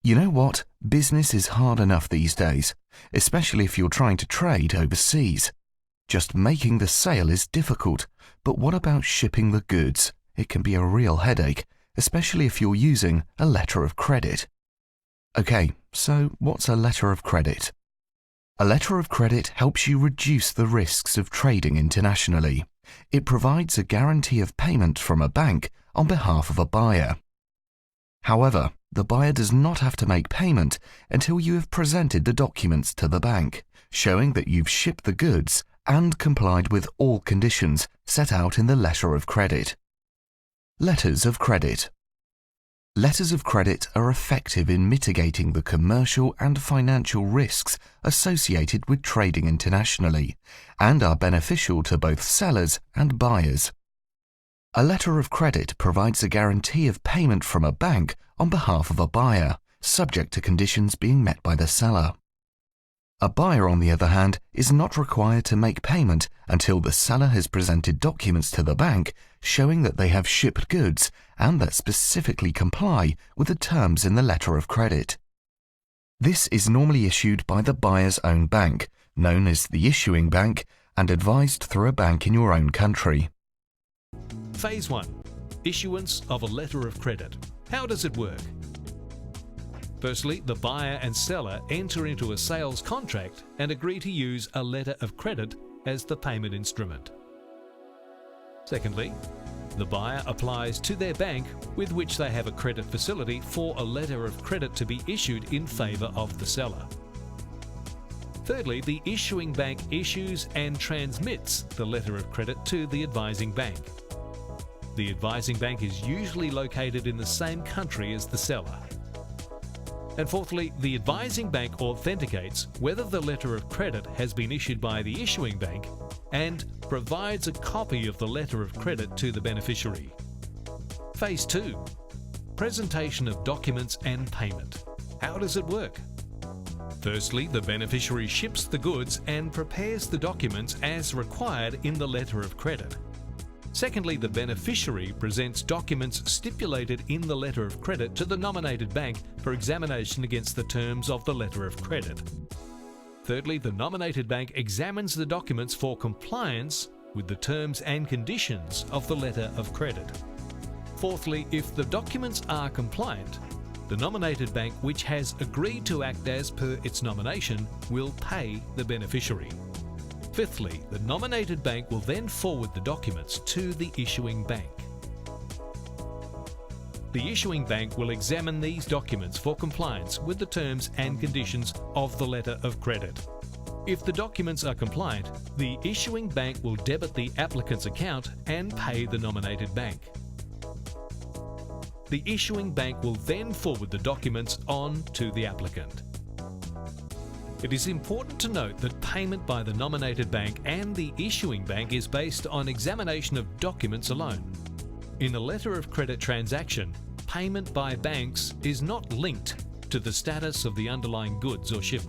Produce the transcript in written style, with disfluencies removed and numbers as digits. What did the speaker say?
You know what? Business is hard enough these days, especially if you're trying to trade overseas. Just making the sale is difficult, but what about shipping the goods? It can be a real headache, especially if you're using a letter of credit. Okay, so what's a letter of credit? A letter of credit helps you reduce the risks of trading internationally. It provides a guarantee of payment from a bank on behalf of a buyer. However, the buyer does not have to make payment until you have presented the documents to the bank, showing that you've shipped the goods and complied with all conditions set out in the letter of credit. Letters of credit. Letters of credit are effective in mitigating the commercial and financial risks associated with trading internationally and are beneficial to both sellers and buyers. A letter of credit provides a guarantee of payment from a bank on behalf of a buyer, subject to conditions being met by the seller. A buyer, on the other hand, is not required to make payment until the seller has presented documents to the bank showing that they have shipped goods and that specifically comply with the terms in the letter of credit. This is normally issued by the buyer's own bank, known as the issuing bank, and advised through a bank in your own country. Phase 1. Issuance of a letter of credit. How does it work? Firstly, the buyer and seller enter into a sales contract and agree to use a letter of credit as the payment instrument. Secondly, the buyer applies to their bank with which they have a credit facility for a letter of credit to be issued in favour of the seller. Thirdly, the issuing bank issues and transmits the letter of credit to the advising bank. The advising bank is usually located in the same country as the seller. And fourthly, the advising bank authenticates whether the letter of credit has been issued by the issuing bank and provides a copy of the letter of credit to the beneficiary. Phase 2. Presentation of documents and payment. How does it work? Firstly, the beneficiary ships the goods and prepares the documents as required in the letter of credit. Secondly, the beneficiary presents documents stipulated in the letter of credit to the nominated bank for examination against the terms of the letter of credit. Thirdly, the nominated bank examines the documents for compliance with the terms and conditions of the letter of credit. Fourthly, if the documents are compliant, the nominated bank, which has agreed to act as per its nomination, will pay the beneficiary. Fifthly, the nominated bank will then forward the documents to the issuing bank. The issuing bank will examine these documents for compliance with the terms and conditions of the letter of credit. If the documents are compliant, the issuing bank will debit the applicant's account and pay the nominated bank. The issuing bank will then forward the documents on to the applicant. It is important to note that payment by the nominated bank and the issuing bank is based on examination of documents alone. In a letter of credit transaction, payment by banks is not linked to the status of the underlying goods or shipment.